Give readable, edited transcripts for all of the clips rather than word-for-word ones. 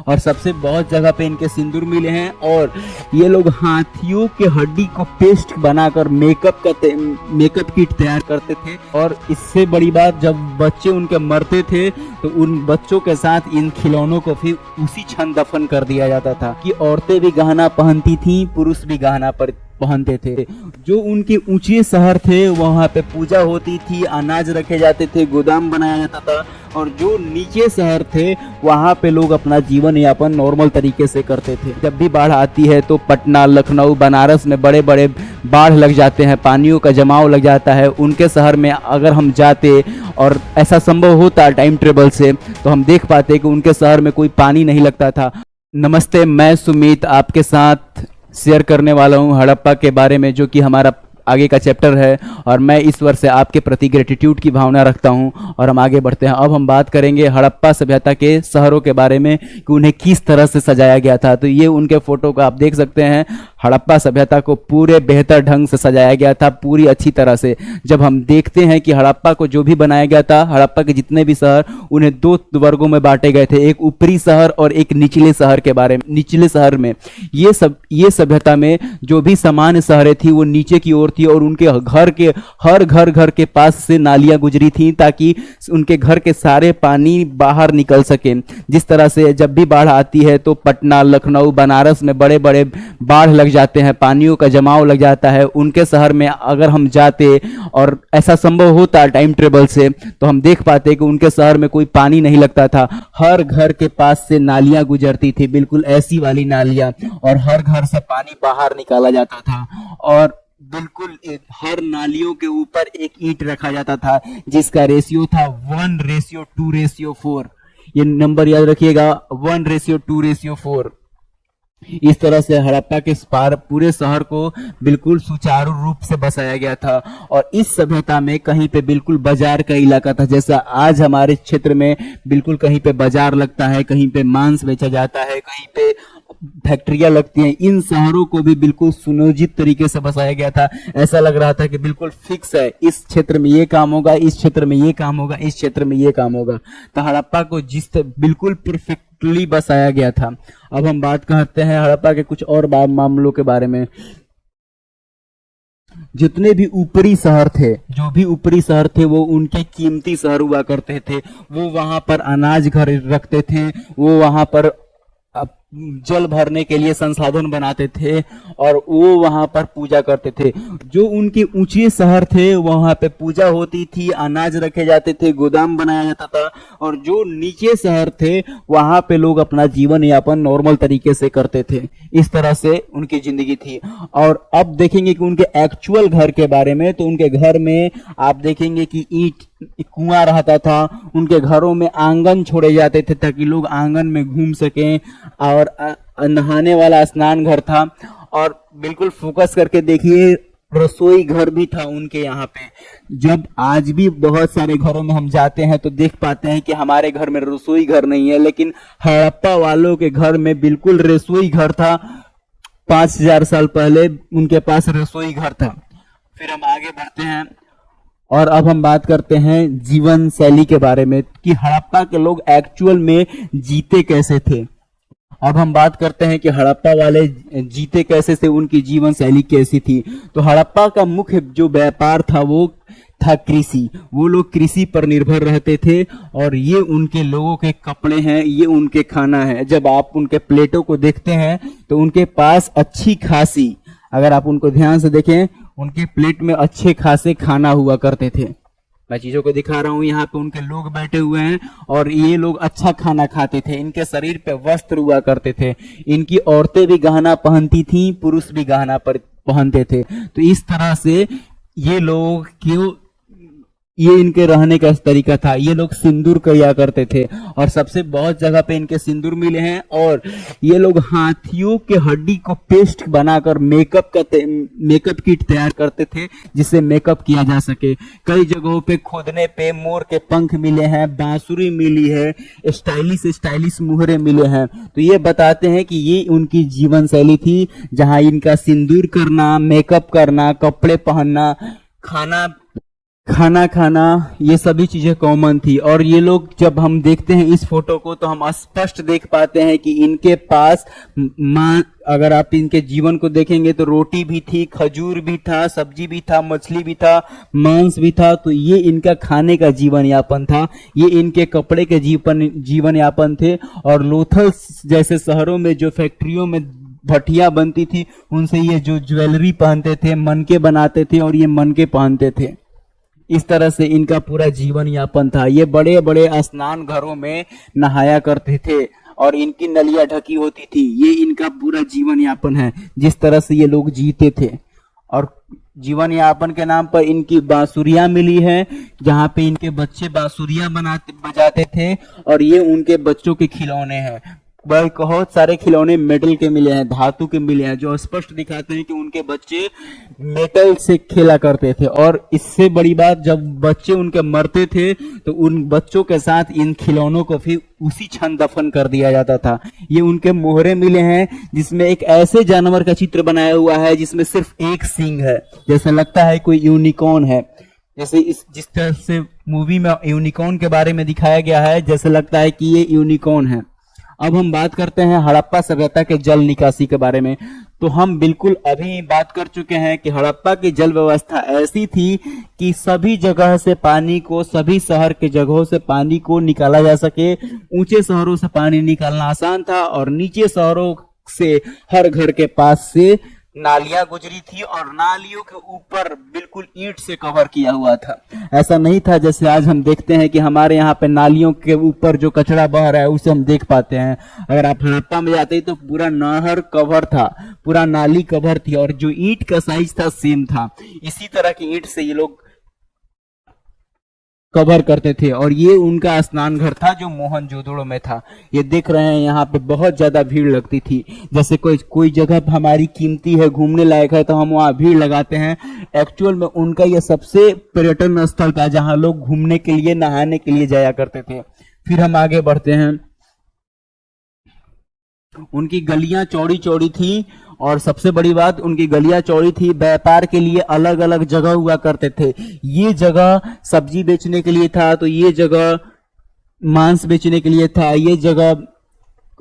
और सबसे बहुत जगह पे इनके सिंदूर मिले हैं। और ये लोग हाथियों के हड्डी को पेस्ट बनाकर मेकअप किट तैयार करते थे। और इससे बड़ी बात, जब बच्चे उनके मरते थे तो उन बच्चों के साथ इन खिलौनों को फिर उसी क्षण दफन कर दिया जाता था। कि औरतें भी गहना पहनती थी, पुरुष भी गहना पहनते थे। जो उनके ऊंचे शहर थे वहां पे पूजा होती थी, अनाज रखे जाते थे, गोदाम बनाया जाता था। और जो नीचे शहर थे वहां पे लोग अपना जीवन यापन नॉर्मल तरीके से करते थे। जब भी बाढ़ आती है तो पटना, लखनऊ, बनारस में बड़े बड़े बाढ़ लग जाते हैं, पानियों का जमाव लग जाता है। उनके शहर में अगर हम जाते और ऐसा संभव होता टाइम ट्रेवल से, तो हम देख पाते कि उनके शहर में कोई पानी नहीं लगता था। नमस्ते, मैं सुमित आपके साथ शेयर करने वाला हूं हड़प्पा के बारे में, जो कि हमारा आगे का चैप्टर है। और मैं इस वर्ष से आपके प्रति ग्रेटिट्यूड की भावना रखता हूं। और हम आगे बढ़ते हैं। अब हम बात करेंगे हड़प्पा सभ्यता के शहरों के बारे में कि उन्हें किस तरह से सजाया गया था। तो ये उनके फोटो को आप देख सकते हैं। हड़प्पा सभ्यता को पूरे बेहतर ढंग से सजाया गया था, पूरी अच्छी तरह से। जब हम देखते हैं कि हड़प्पा को जो भी बनाया गया था, हड़प्पा के जितने भी शहर, उन्हें दो वर्गों में बांटे गए थे, एक ऊपरी शहर और एक निचले शहर के बारे में। निचले शहर में ये सभ्यता में जो भी सामान्य शहरें थी वो नीचे की ओर थी। और उनके घर के हर घर के पास से नालियां गुजरी थी ताकि उनके घर के सारे पानी बाहर निकल सके। जिस तरह से जब भी बाढ़ आती है तो पटना, लखनऊ, बनारस में बड़े बड़े बाढ़ लग जाते हैं, पानियों का जमाव लग जाता है। उनके शहर में अगर हम जाते और ऐसा संभव होता टाइम ट्रेवल से, तो हम देख पाते कि उनके शहर में कोई पानी नहीं लगता था। हर घर के पास से नालियां गुजरती थी, बिल्कुल ऐसी वाली नालियां। और हर घर से पानी बाहर निकाला जाता था। और बिल्कुल हर नालियों के ऊपर एक ईंट रखा जाता था जिसका रेशियो था 1:2:4। ये नंबर याद रखिएगा, 1:2:4। इस तरह से हड़प्पा के पूरे शहर को बिल्कुल सुचारू रूप से बसाया गया था। और इस सभ्यता में कहीं पे बिल्कुल बाजार का इलाका था। जैसा आज हमारे क्षेत्र में बिल्कुल कहीं पे बाजार लगता है, कहीं पे मांस बेचा जाता है, कहीं पे फैक्ट्रियां लगती हैं। इन शहरों को भी बिल्कुल सुनियोजित तरीके से बसाया गया था। ऐसा लग रहा था कि बिल्कुल फिक्स है, इस क्षेत्र में ये काम होगा, इस क्षेत्र में ये काम होगा, इस क्षेत्र में ये काम होगा। तो हड़प्पा को बिल्कुल परफेक्टली बसाया गया था। अब हम बात करते हैं हड़प्पा के कुछ और मामलों के बारे में। जितने भी ऊपरी शहर थे, जो भी ऊपरी शहर थे, वो उनके कीमती शहर हुआ करते थे। वो वहां पर अनाज घर रखते थे, वो वहां पर जल भरने के लिए संसाधन बनाते थे और वो वहां पर पूजा करते थे। जो उनके ऊंचे शहर थे वहां पे पूजा होती थी, अनाज रखे जाते थे, गोदाम बनाया जाता था। और जो नीचे शहर थे वहां पे लोग अपना जीवन यापन नॉर्मल तरीके से करते थे। इस तरह से उनकी जिंदगी थी। और अब देखेंगे कि उनके एक्चुअल घर के बारे में। तो उनके घर में आप देखेंगे कि ईंट कुआं रहता था। उनके घरों में आंगन छोड़े जाते थे ताकि लोग आंगन में घूम सकें। और नहाने वाला स्नान घर था। और बिल्कुल फोकस करके देखिए, रसोई घर भी था उनके यहाँ पे। जब आज भी बहुत सारे घरों में हम जाते हैं तो देख पाते हैं कि हमारे घर में रसोई घर नहीं है, लेकिन हड़प्पा वालों के घर में बिल्कुल रसोई घर था। 5000 साल पहले उनके पास रसोई घर था। फिर हम आगे बढ़ते हैं और अब हम बात करते हैं जीवन शैली के बारे में कि हड़प्पा के लोग एक्चुअल में जीते कैसे थे। अब हम बात करते हैं कि हड़प्पा वाले जीते कैसे थे, उनकी जीवन शैली कैसी थी। तो हड़प्पा का मुख्य जो व्यापार था वो था कृषि। वो लोग कृषि पर निर्भर रहते थे। और ये उनके लोगों के कपड़े हैं, ये उनके खाना है। जब आप उनके प्लेटों को देखते हैं तो उनके पास अच्छी खासी, अगर आप उनको ध्यान से देखें, उनके प्लेट में अच्छे खासे खाना हुआ करते थे। मैं चीजों को दिखा रहा हूँ, यहाँ पे उनके लोग बैठे हुए हैं और ये लोग अच्छा खाना खाते थे। इनके शरीर पे वस्त्र हुआ करते थे। इनकी औरतें भी गहना पहनती थी, पुरुष भी गहना पहनते थे। तो इस तरह से ये लोग क्यों, ये इनके रहने का तरीका था। ये लोग सिंदूर किया करते थे और सबसे बहुत जगह पे इनके सिंदूर मिले हैं। और ये लोग हाथियों के हड्डी को पेस्ट बनाकर मेकअप किट तैयार करते थे जिससे मेकअप किया जा सके। कई जगहों पे खोदने पे मोर के पंख मिले हैं, बांसुरी मिली है, स्टाइलिश मुहरे मिले हैं। तो ये बताते हैं कि ये उनकी जीवन शैली थी जहां इनका सिंदूर करना, मेकअप करना, कपड़े पहनना, खाना खाना खाना, ये सभी चीजें कॉमन थी। और ये लोग, जब हम देखते हैं इस फोटो को तो हम स्पष्ट देख पाते हैं कि इनके पास मां, अगर आप इनके जीवन को देखेंगे तो रोटी भी थी, खजूर भी था, सब्जी भी था, मछली भी था, मांस भी था। तो ये इनका खाने का जीवन यापन था, ये इनके कपड़े के जीवन यापन थे। और लोथल जैसे शहरों में जो फैक्ट्रियों में भट्टियां बनती थी, उनसे ये जो ज्वेलरी पहनते थे, मनके बनाते थे और ये मनके पहनते थे। इस तरह से इनका पूरा जीवन यापन था। ये बड़े बड़े स्नान घरों में नहाया करते थे और इनकी नलियां ढकी होती थी। ये इनका पूरा जीवन यापन है, जिस तरह से ये लोग जीते थे। और जीवन यापन के नाम पर इनकी बांसुरियां मिली है, जहाँ पे इनके बच्चे बांसुरियां बजाते थे। और ये उनके बच्चों के खिलौने हैं। बहुत सारे खिलौने मेटल के मिले हैं, धातु के मिले हैं, जो स्पष्ट दिखाते हैं कि उनके बच्चे मेटल से खेला करते थे। और इससे बड़ी बात, जब बच्चे उनके मरते थे तो उन बच्चों के साथ इन खिलौनों को फिर उसी क्षण दफन कर दिया जाता था। ये उनके मोहरे मिले हैं, जिसमें एक ऐसे जानवर का चित्र बनाया हुआ है जिसमें सिर्फ एक सींग है, जैसे लगता है कोई यूनिकॉर्न है। जैसे जिस तरह से मूवी में यूनिकॉर्न के बारे में दिखाया गया है, जैसे लगता है कि ये यूनिकॉर्न है। अब हम बात करते हैं हड़प्पा सभ्यता के जल निकासी के बारे में। तो हम बिल्कुल अभी बात कर चुके हैं कि हड़प्पा की जल व्यवस्था ऐसी थी कि सभी जगह से पानी को, सभी शहर के जगहों से पानी को निकाला जा सके। ऊंचे शहरों से पानी निकालना आसान था और नीचे शहरों से हर घर के पास से नालियां गुजरी थी और नालियों के ऊपर बिल्कुल ईंट से कवर किया हुआ था। ऐसा नहीं था जैसे आज हम देखते हैं कि हमारे यहाँ पे नालियों के ऊपर जो कचरा बह रहा है उसे हम देख पाते हैं। अगर आप हड़प्पा में जाते तो पूरा नहर कवर था, पूरा नाली कवर थी और जो ईंट का साइज था सेम था। इसी तरह की ईंट से ये लोग कवर करते थे। और ये उनका स्नान घर था जो मोहनजोदड़ो में था। ये देख रहे हैं यहाँ पे बहुत ज्यादा भीड़ लगती थी। जैसे कोई जगह हमारी कीमती है, घूमने लायक है, तो हम वहाँ भीड़ लगाते हैं। एक्चुअल में उनका ये सबसे पर्यटन स्थल था जहाँ लोग घूमने के लिए, नहाने के लिए जाया करते थे। फिर हम आगे बढ़ते हैं। उनकी गलियां चौड़ी चौड़ी थी और सबसे बड़ी बात, उनकी गलियां चौड़ी थी। व्यापार के लिए अलग अलग जगह हुआ करते थे। ये जगह सब्जी बेचने के लिए था, तो ये जगह मांस बेचने के लिए था, ये जगह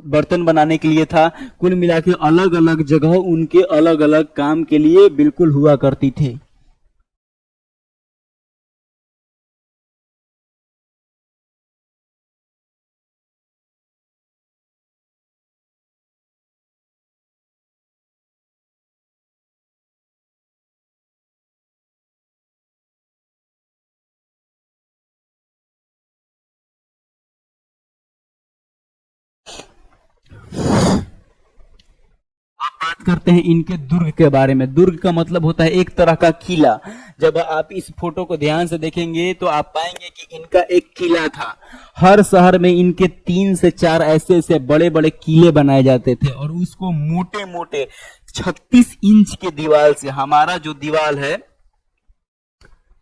बर्तन बनाने के लिए था। कुल मिला के अलग अलग जगह उनके अलग अलग काम के लिए बिल्कुल हुआ करती थी। बात करते हैं इनके दुर्ग के बारे में। दुर्ग का मतलब होता है एक तरह का किला। जब आप इस फोटो को ध्यान से देखेंगे तो आप पाएंगे कि इनका एक किला था। हर शहर में इनके 3 से 4 ऐसे ऐसे बड़े बड़े किले बनाए जाते थे और उसको मोटे मोटे 36 इंच के दीवार से, हमारा जो दीवार है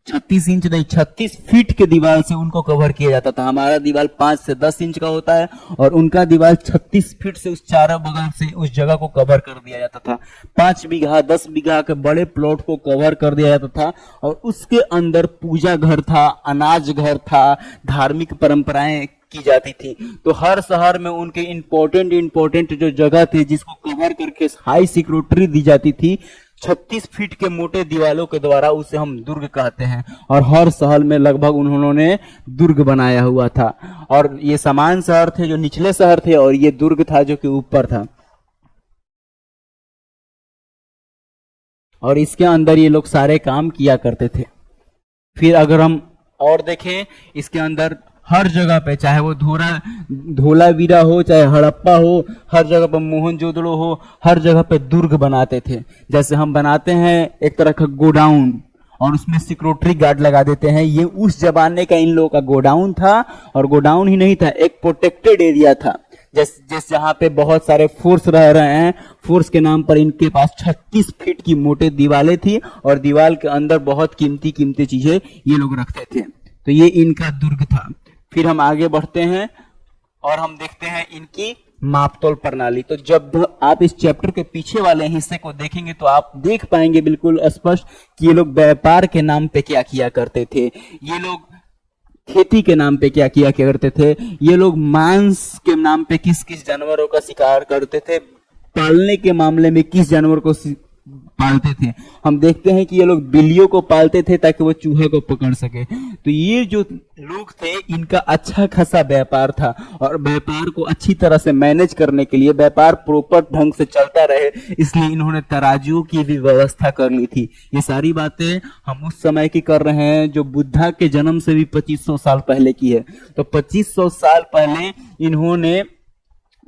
36 इंच नहीं, 36 फीट के दीवार से उनको कवर किया जाता था। हमारा दीवार 5 से 10 इंच का होता है और उनका दीवार 36 फीट से उस चारों बगल से उस जगह को कवर कर दिया जाता था। 5 बीघा 10 बीघा के बड़े प्लॉट को कवर कर दिया जाता था और उसके अंदर पूजा घर था, अनाज घर था, धार्मिक परंपराएं की जाती थी। तो हर शहर में उनके इंपॉर्टेंट जो जगह थे जिसको कवर करके हाई सिक्योरिटी दी जाती थी, 36 फीट के मोटे दीवालों के द्वारा उसे हम दुर्ग कहते हैं। और हर शहर में लगभग उन्होंने दुर्ग बनाया हुआ था। और ये समान शहर थे जो निचले शहर थे और ये दुर्ग था जो कि ऊपर था। और इसके अंदर ये लोग सारे काम किया करते थे। फिर अगर हम और देखें, इसके अंदर हर जगह पे, चाहे वो धोलावीरा हो, चाहे हड़प्पा हो, हर जगह पे मोहनजोदड़ो हो, हर जगह पे दुर्ग बनाते थे। जैसे हम बनाते हैं एक तरह का गोडाउन और उसमें सिक्योरिटी गार्ड लगा देते हैं। ये उस जमाने का इन लोगों का गोडाउन था। और गोडाउन ही नहीं था, एक प्रोटेक्टेड एरिया था। जैसे जहाँ पे बहुत सारे फोर्स रह रहे हैं, फोर्स के नाम पर इनके पास 36 फीट की मोटे दीवारें थी और दीवार के अंदर बहुत कीमती कीमती चीजें ये लोग रखते थे। तो ये इनका दुर्ग था। फिर हम आगे बढ़ते हैं और हम देखते हैं इनकी मापतोल प्रणाली। तो जब आप इस चैप्टर के पीछे वाले हिस्से को देखेंगे तो आप देख पाएंगे बिल्कुल स्पष्ट कि ये लोग व्यापार के नाम पे क्या किया करते थे, ये लोग खेती के नाम पे क्या किया करते थे, ये लोग मांस के नाम पे किस किस जानवरों का शिकार करते थे, पालने के मामले में किस जानवर को पालते थे। हम देखते हैं कि ये लोग बिल्लियों को पालते थे ताकि वो चूहे को पकड़ सके। तो ये जो लोग थे इनका अच्छा खासा व्यापार था, और व्यापार को अच्छी तरह से मैनेज करने के लिए, व्यापार प्रॉपर ढंग से चलता रहे, इसलिए इन्होंने तराजू की भी व्यवस्था कर ली थी। ये सारी बातें हम उस समय की कर रहे हैं जो बुद्धा के जन्म से भी 2500 साल पहले की है। तो 2500 साल पहले इन्होंने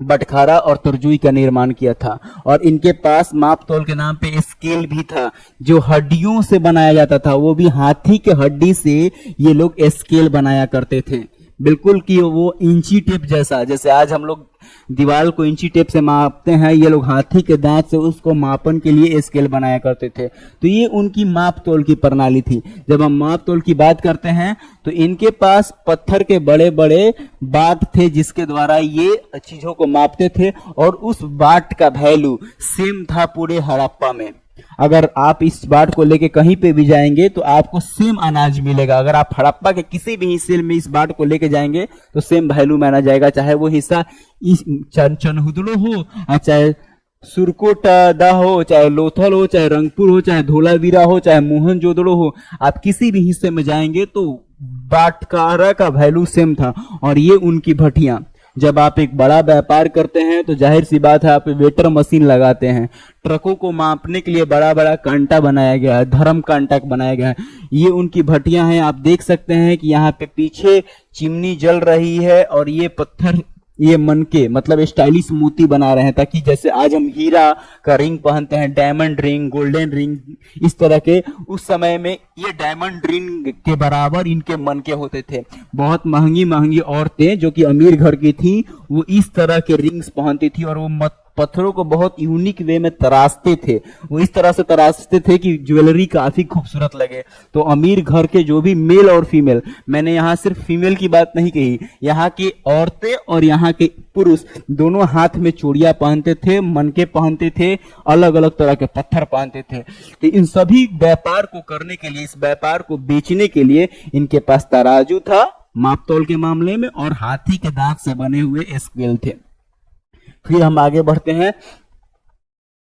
बटखारा और तरजुई का निर्माण किया था, और इनके पास माप तोल के नाम पे स्केल भी था जो हड्डियों से बनाया जाता था। वो भी हाथी के हड्डी से ये लोग स्केल बनाया करते थे, बिल्कुल कि वो इंची टेप जैसा, जैसे आज हम लोग दीवार को इंची टेप से मापते हैं, ये लोग हाथी के दांत से उसको मापन के लिए स्केल बनाया करते थे। तो ये उनकी माप तोल की प्रणाली थी। जब हम माप तोल की बात करते हैं तो इनके पास पत्थर के बड़े बड़े बाट थे जिसके द्वारा ये चीजों को मापते थे, और उस बाट का वैल्यू सेम था पूरे हड़प्पा में। अगर आप इस बाट को लेके कहीं पे भी जाएंगे तो आपको सेम अनाज मिलेगा। अगर आप हड़प्पा के किसी भी हिस्से में इस बाट को लेके जाएंगे तो सेम वैल्यू माना जाएगा, चाहे वो हिस्सा चनहुदड़ो हो, चाहे सुरकोटा हो, चाहे लोथल हो, चाहे रंगपुर हो, चाहे धोलावीरा हो, चाहे मोहनजोदड़ो हो। आप किसी भी हिस्से में जाएंगे तो बाटखारा का वैल्यू सेम था। और ये उनकी भट्टियां, जब आप एक बड़ा व्यापार करते हैं तो जाहिर सी बात है आप वेटर मशीन लगाते हैं। ट्रकों को मापने के लिए बड़ा बड़ा कांटा बनाया गया है, धर्म कांटा बनाया गया है। ये उनकी भट्टियां हैं। आप देख सकते हैं कि यहाँ पे पीछे चिमनी जल रही है, और ये पत्थर, ये मनके मतलब स्टाइलिश मोती बना रहे हैं, ताकि जैसे आज हम हीरा का रिंग पहनते हैं, डायमंड रिंग, गोल्डन रिंग, इस तरह के, उस समय में ये डायमंड रिंग के बराबर इनके मनके होते थे। बहुत महंगी महंगी औरतें जो कि अमीर घर की थी वो इस तरह के रिंग्स पहनती थी, और वो पत्थरों को बहुत यूनिक वे में तराशते थे। वो इस तरह से तराशते थे कि ज्वेलरी काफी खूबसूरत लगे। तो अमीर घर के जो भी मेल और फीमेल, मैंने यहाँ सिर्फ फीमेल की बात नहीं कही, यहाँ की औरतें और यहाँ के पुरुष दोनों हाथ में चूड़ियां पहनते थे, मनके पहनते थे, अलग अलग तरह के पत्थर पहनते थे। तो इन सभी व्यापार को करने के लिए, इस व्यापार को बेचने के लिए इनके पास तराजू था मापतोल के मामले में, और हाथी के दांत से बने हुए स्केल थे। फिर हम आगे बढ़ते हैं।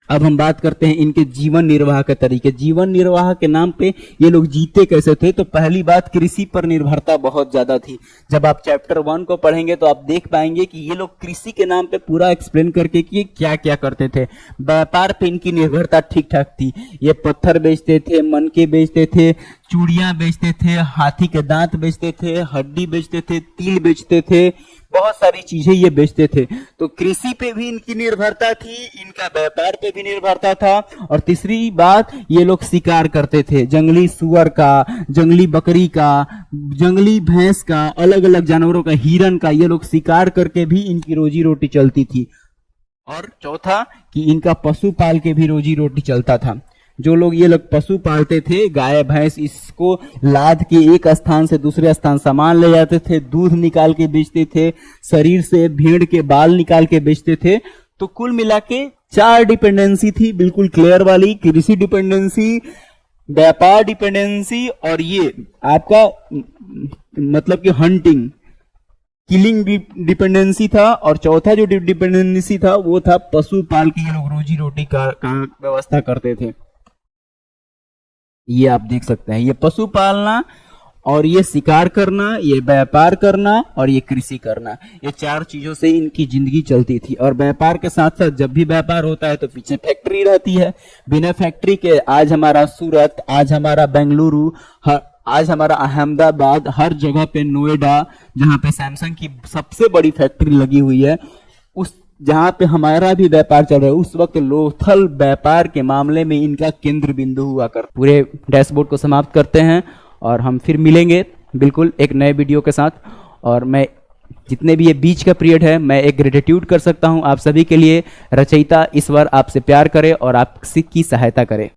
अब हम बात करते हैं इनके जीवन निर्वाह के तरीके। जीवन निर्वाह के नाम पे ये लोग जीते कैसे थे? तो पहली बात, कृषि पर निर्भरता बहुत ज्यादा थी। जब आप चैप्टर 1 को पढ़ेंगे तो आप देख पाएंगे कि ये लोग कृषि के नाम पे पूरा एक्सप्लेन करके कि क्या क्या करते थे। व्यापार पे इनकी निर्भरता ठीक ठाक थी। ये पत्थर बेचते थे, मनके बेचते थे, चूड़ियां बेचते थे, हाथी के दांत बेचते थे, हड्डी बेचते थे, तिल बेचते थे, बहुत सारी चीजें ये बेचते थे। तो कृषि पे भी इनकी निर्भरता थी, इनका व्यापार पे भी निर्भरता था। और तीसरी बात, ये लोग शिकार करते थे, जंगली सुअर का, जंगली बकरी का, जंगली भैंस का, अलग अलग जानवरों का, हिरन का, ये लोग शिकार करके भी इनकी रोजी रोटी चलती थी। और चौथा कि इनका पशु पाल के भी रोजी रोटी चलता था। जो लोग ये लोग पशु पालते थे, गाय भैंस, इसको लाद के एक स्थान से दूसरे स्थान सामान ले जाते थे, दूध निकाल के बेचते थे, शरीर से भेड़ के बाल निकाल के बेचते थे। तो कुल मिला के 4 डिपेंडेंसी थी, बिल्कुल क्लियर वाली। कृषि डिपेंडेंसी, व्यापार डिपेंडेंसी, और ये आपका मतलब कि हंटिंग, किलिंग डिपेंडेंसी था। और चौथा जो डिपेंडेंसी था वो था पशु पाल के ये लोग रोजी रोटी का व्यवस्था करते थे। ये आप देख सकते हैं, ये पशु पालना, और ये शिकार करना, ये व्यापार करना, और ये कृषि करना, ये 4 चीजों से इनकी जिंदगी चलती थी। और व्यापार के साथ साथ जब भी व्यापार होता है तो पीछे फैक्ट्री रहती है। बिना फैक्ट्री के आज हमारा सूरत, आज हमारा बेंगलुरु, आज हमारा अहमदाबाद, हर जगह पे नोएडा, जहाँ पे सैमसंग की सबसे बड़ी फैक्ट्री लगी हुई है, उस जहाँ पे हमारा भी व्यापार चल रहा है, उस वक्त लोथल व्यापार के मामले में इनका केंद्र बिंदु हुआ कर। पूरे डैशबोर्ड को समाप्त करते हैं और हम फिर मिलेंगे बिल्कुल एक नए वीडियो के साथ। और मैं जितने भी ये बीच का पीरियड है, मैं एक ग्रेटिट्यूड कर सकता हूँ आप सभी के लिए। रचयिता ईश्वर आपसे प्यार करे और आपकी सहायता करे।